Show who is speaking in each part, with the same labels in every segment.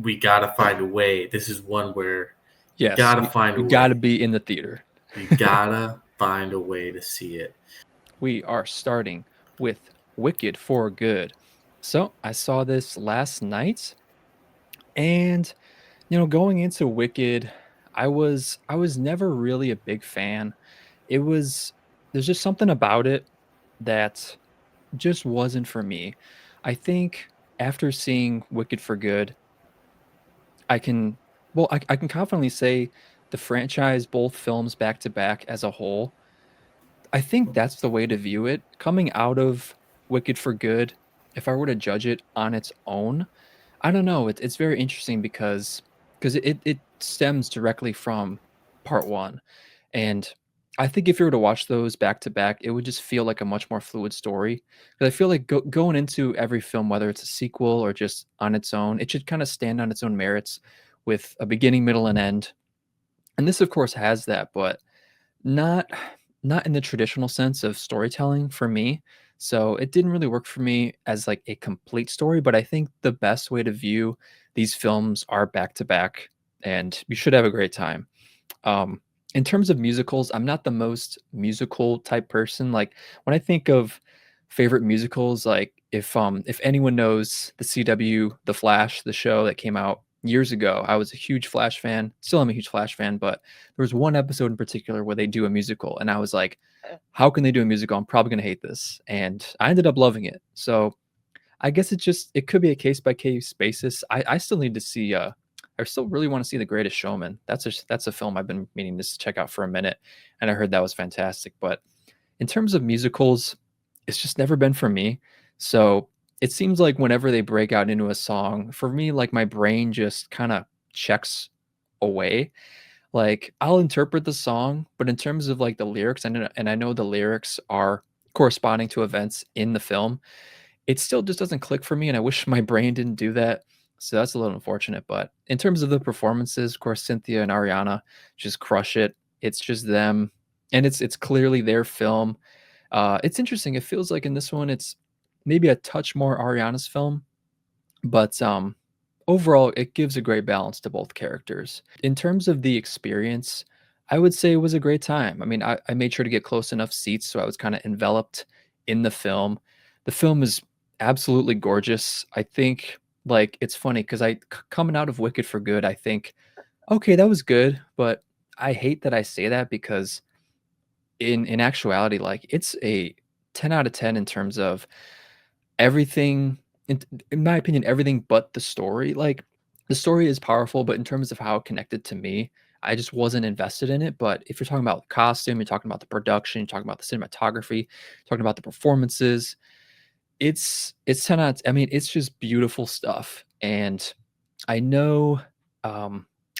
Speaker 1: we gotta find a way. This is one where you
Speaker 2: Yes,
Speaker 1: gotta find a
Speaker 2: you got to
Speaker 1: way.
Speaker 2: be in the theater.
Speaker 1: You gotta find a way to see it.
Speaker 2: We are starting with Wicked for Good. So I saw this last night, and going into Wicked, I was never really a big fan. It was There's just something about it that just wasn't for me. I think after seeing Wicked for Good, I can I can confidently say the franchise, both films back to back as a whole, I think that's the way to view it. Coming out of Wicked for Good, if I were to judge it on its own, I don't know. It's very interesting because it stems directly from part one, and I think if you were to watch those back to back, it would just feel like a much more fluid story. Because I feel like going into every film, whether it's a sequel or just on its own, it should kind of stand on its own merits with a beginning, middle, and end. And this, of course, has that, but not not in the traditional sense of storytelling for me. So it didn't really work for me as like a complete story, but I think the best way to view these films are back to back, and you should have a great time. In terms of musicals, I'm not the most musical type person. Like when I think of favorite musicals, like if anyone knows the CW, The Flash, the show that came out years ago, I was a huge Flash fan. Still am a huge Flash fan, but there was one episode in particular where they do a musical, and I was like, how can they do a musical? I'm probably gonna hate this. And I ended up loving it. So I guess it could be a case by case basis. I still need to see I still really want to see The Greatest Showman. That's a film I've been meaning to check out for a minute, and I heard that was fantastic. But in terms of musicals, it's just never been for me. So it seems like whenever they break out into a song, for me, like my brain just kind of checks away. Like I'll interpret the song, but in terms of like the lyrics, and I know the lyrics are corresponding to events in the film, it still just doesn't click for me, and I wish my brain didn't do that. So that's a little unfortunate. But in terms of the performances, of course, Cynthia and Ariana just crush it. It's just them, and it's clearly their film. It's interesting. It feels like in this one, it's maybe a touch more Ariana's film, but overall, it gives a great balance to both characters. In terms of the experience, I would say it was a great time. I mean, I made sure to get close enough seats so I was kind of enveloped in the film. The film is absolutely gorgeous. I think, like, it's funny because coming out of Wicked for Good, I think, okay, that was good, but I hate that I say that because in actuality, like, it's a 10 out of 10 in terms of everything, in my opinion, everything but the story. Like, the story is powerful, but in terms of how it connected to me, I just wasn't invested in it. But if you're talking about the costume, you're talking about the production, you're talking about the cinematography, talking about the performances, it's 10 out. I mean, it's just beautiful stuff. And I know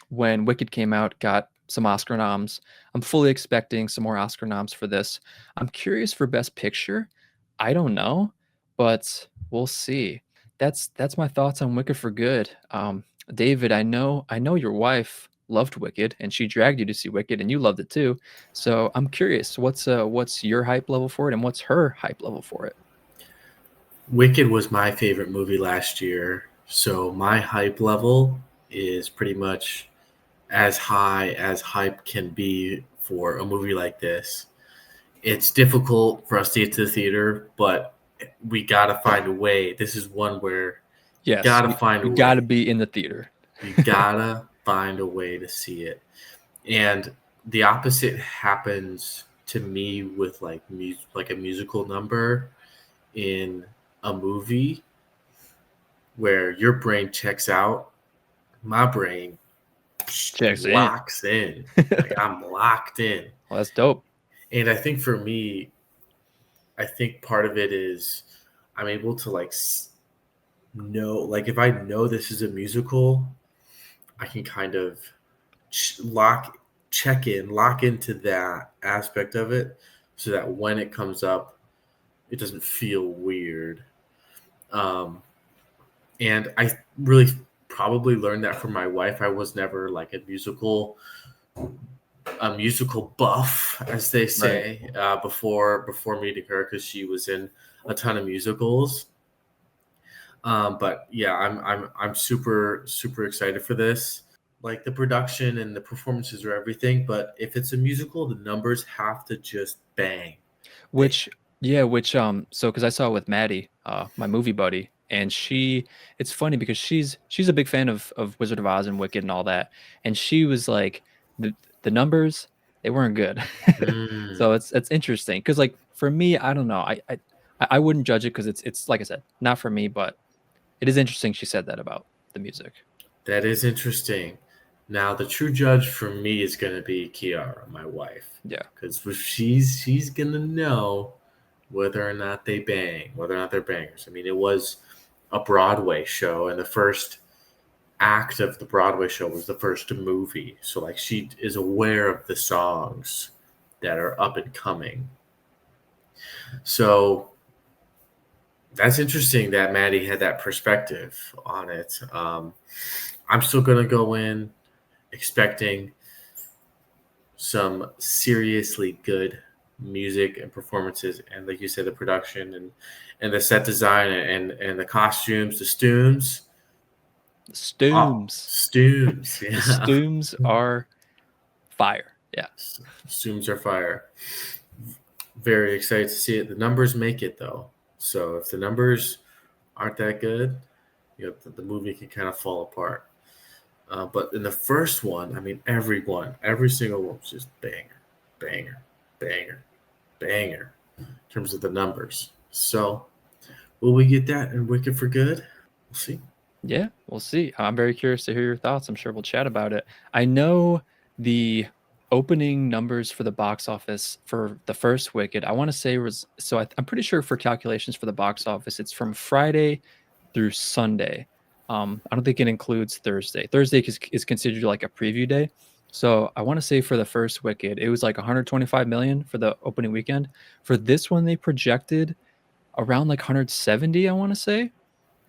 Speaker 2: when Wicked came out, got some Oscar noms. I'm fully expecting some more Oscar noms for this. I'm curious for Best Picture. I don't know, but we'll see. That's my thoughts on Wicked for Good. David, I know your wife loved Wicked, and she dragged you to see Wicked, and you loved it too. So I'm curious, what's your hype level for it, and what's her hype level for it?
Speaker 1: Wicked was my favorite movie last year, so my hype level is pretty much as high as hype can be for a movie like this. It's difficult for us to get to the theater, but we gotta find a way. This is one where you
Speaker 2: Yes,
Speaker 1: gotta find a
Speaker 2: you got to
Speaker 1: way.
Speaker 2: be in the theater.
Speaker 1: You gotta find a way to see it. And the opposite happens to me with like a musical number in a movie where your brain checks out, my brain
Speaker 2: Checks in.
Speaker 1: locks in. Like I'm locked in.
Speaker 2: Well, that's dope.
Speaker 1: And I think for me, I think part of it is I'm able to know, like if I know this is a musical, I can kind of lock into that aspect of it so that when it comes up, it doesn't feel weird. Um, and I really probably learned that from my wife. I was never like a musical buff, as they
Speaker 2: Right.
Speaker 1: say, before meeting her because she was in a ton of musicals. But yeah, I'm super excited for this. Like the production and the performances are everything, but if it's a musical, the numbers have to just bang. They
Speaker 2: Which yeah, which, so because I saw it with Maddie, my movie buddy, and it's funny because she's a big fan of Wizard of Oz and Wicked and all that, and she was like, "The numbers, they weren't good."
Speaker 1: mm,
Speaker 2: So it's interesting because like, for me, I don't know, I wouldn't judge it because it's like I said, not for me, but it is interesting she said that about the music.
Speaker 1: that is interesting. Now the true judge for me is gonna be Kiara, my wife,
Speaker 2: Yeah.
Speaker 1: because she's gonna know whether or not they bang, whether or not they're bangers. I mean, it was a Broadway show, and the first act of the Broadway show was the first movie. So like she is aware of the songs that are up and coming. So that's interesting that Maddie had that perspective on it. I'm still gonna go in expecting some seriously good music and performances, and like you said, the production and the set design and the costumes, the stooms. Oh,
Speaker 2: Stooms.
Speaker 1: stooms,
Speaker 2: The
Speaker 1: yeah.
Speaker 2: Stooms are fire. Yeah.
Speaker 1: Stooms are fire. Very excited to see it. The numbers make it though. So if the numbers aren't that good, the movie can kind of fall apart. But in the first one, I mean, every single one was just banger, banger, banger, banger in terms of the numbers. So will we get that in Wicked for Good? We'll see.
Speaker 2: Yeah, we'll see. I'm very curious to hear your thoughts. I'm sure we'll chat about it. I know the opening numbers for the box office for the first Wicked, I want to say was so I'm pretty sure for calculations for the box office, it's from Friday through Sunday. I don't think it includes Thursday. Thursday is considered like a preview day. So I want to say for the first Wicked, it was like 125 million for the opening weekend. For this one, they projected around like 170, I want to say.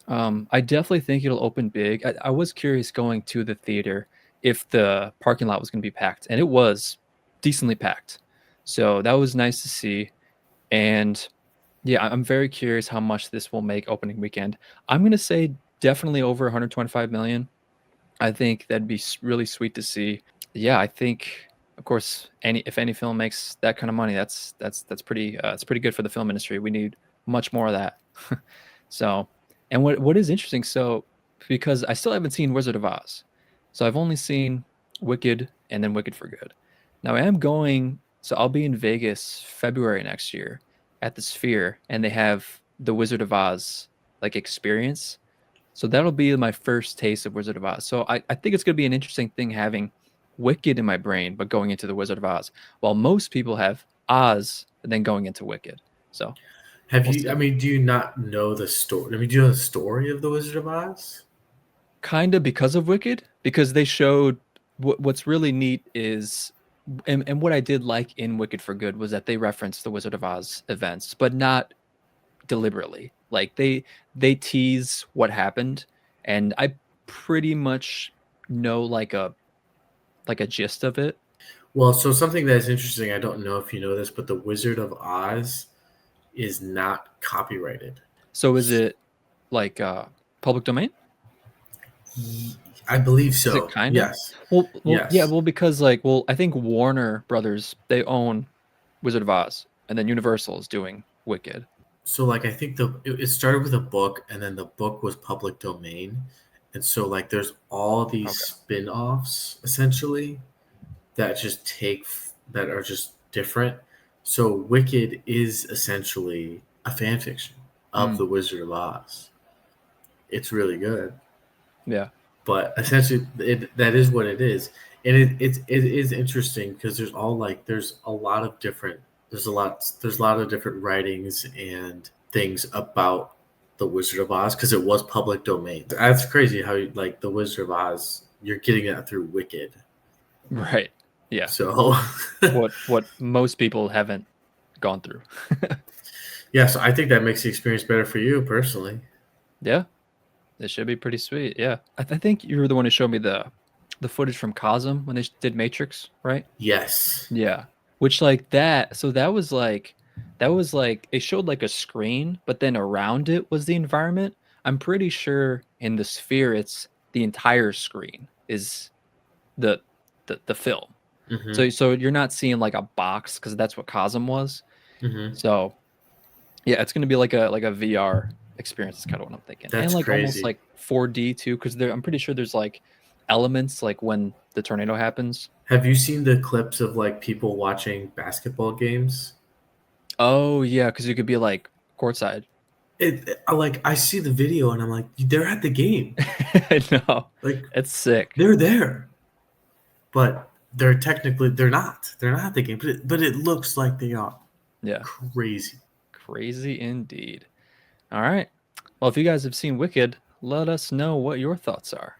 Speaker 2: I definitely think it'll open big. I was curious going to the theater if the parking lot was going to be packed, and it was decently packed. So that was nice to see. And yeah, I'm very curious how much this will make opening weekend. I'm going to say definitely over 125 million. I think that'd be really sweet to see. Yeah, I think, of course, any film makes that kind of money, that's pretty it's pretty good for the film industry. We need much more of that. So, and what is interesting, so because I still haven't seen Wizard of Oz, so I've only seen Wicked and then Wicked for Good. Now I am going, so I'll be in Vegas February next year at the Sphere, and they have the Wizard of Oz like experience. So that'll be my first taste of Wizard of Oz. So I think it's going to be an interesting thing having Wicked in my brain, but going into the Wizard of Oz, while most people have Oz and then going into Wicked. So
Speaker 1: Have
Speaker 2: we'll
Speaker 1: you? I
Speaker 2: see.
Speaker 1: mean, do you not know the story? I mean, do you know the story of the Wizard of Oz?
Speaker 2: Kind of because of Wicked, because they showed what's really neat is, and what I did like in Wicked for Good was that they referenced the Wizard of Oz events, but not deliberately. Like they tease what happened, and I pretty much know like a gist of it.
Speaker 1: Well, so something that's interesting. I don't know if you know this, but the Wizard of Oz is not copyrighted.
Speaker 2: So is it like public domain?
Speaker 1: I believe
Speaker 2: Is it
Speaker 1: so.
Speaker 2: kinda?
Speaker 1: Yes.
Speaker 2: Well, yeah,
Speaker 1: Yes.
Speaker 2: well, because I think Warner Brothers, they own Wizard of Oz, and then Universal is doing Wicked.
Speaker 1: So like I think it started with a book and then the book was public domain. And so like there's all these
Speaker 2: Okay.
Speaker 1: spin-offs essentially that just that are just different. So Wicked is essentially a fan fiction of
Speaker 2: Mm,
Speaker 1: the Wizard of Oz. It's really good.
Speaker 2: yeah.
Speaker 1: But essentially that is what it is. And it is interesting because there's a lot of different there's a lot of different writings and things about the Wizard of Oz because it was public domain. That's crazy how like the Wizard of Oz you're getting that through Wicked.
Speaker 2: Right. Yeah.
Speaker 1: So
Speaker 2: What most people haven't gone through.
Speaker 1: yeah, so I think that makes the experience better for you personally.
Speaker 2: Yeah. It should be pretty sweet. Yeah. I think you were the one who showed me the footage from Cosm when they did Matrix, right?
Speaker 1: Yes.
Speaker 2: Yeah. Which like that, so that was like it showed like a screen, but then around it was the environment. I'm pretty sure in the Sphere, it's the entire screen is the the film.
Speaker 1: Mhm.
Speaker 2: So you're not seeing like a box because that's what Cosm was.
Speaker 1: Mhm.
Speaker 2: So yeah, it's gonna be like a VR experience. Is kind of what I'm thinking, and
Speaker 1: That's
Speaker 2: like almost
Speaker 1: crazy.
Speaker 2: like 4D too, because there I'm pretty sure there's like elements like when the tornado happens.
Speaker 1: Have you seen the clips of, like, people watching basketball games?
Speaker 2: Oh yeah, because you could be like courtside.
Speaker 1: I see the video and I'm like, "They're at the game."
Speaker 2: I know,
Speaker 1: Like,
Speaker 2: it's sick.
Speaker 1: they're there, but they're not. They're not at the game, but it looks like they are.
Speaker 2: Yeah,
Speaker 1: Crazy.
Speaker 2: crazy indeed. All right. Well, if you guys have seen Wicked, let us know what your thoughts are.